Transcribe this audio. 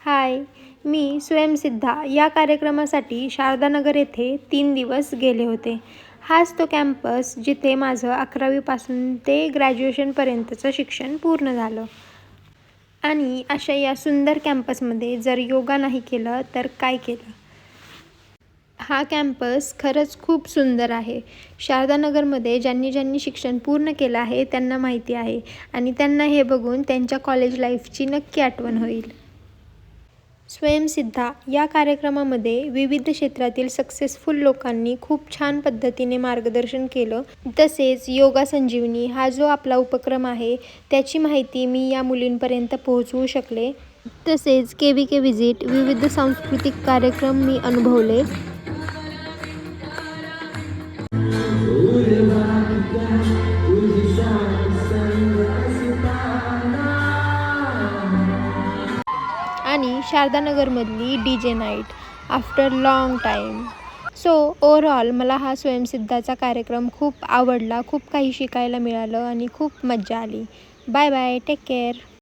हाय, मी स्वयंसिद्धा या कार्यक्रमासाठी शारदानगर येथे 3 दिवस गेले होते. हाच तो कॅम्पस जिथे माझं 11वीपासून ते ग्रॅज्युएशनपर्यंतचं शिक्षण पूर्ण झालं. आणि अशा या सुंदर कॅम्पसमध्ये जर योगा नाही केलं तर काय केलं? हा कॅम्पस खरंच खूप सुंदर आहे. शारदानगरमध्ये ज्यांनी शिक्षण पूर्ण केलं आहे त्यांना माहिती आहे आणि त्यांना हे बघून त्यांच्या कॉलेज लाईफची नक्की आठवण होईल. स्वयंसिद्धा या कार्यक्रमामध्ये विविध क्षेत्रातील सक्सेसफुल लोकांनी खूप छान पद्धतीने मार्गदर्शन केलं. तसेच योगा संजीवनी हा जो आपला उपक्रम आहे त्याची माहिती मी या मुलींपर्यंत पोहोचवू शकले. तसेच KVK व्हिजिट विविध सांस्कृतिक कार्यक्रम मी अनुभवले. आणि शारदानगरमधली DJ night after long time. So overall मला हा स्वयंसिद्धाचा कार्यक्रम खूप आवडला. खूप काही शिकायला मिळालं आणि खूप मज्जा आली. Bye bye, take care.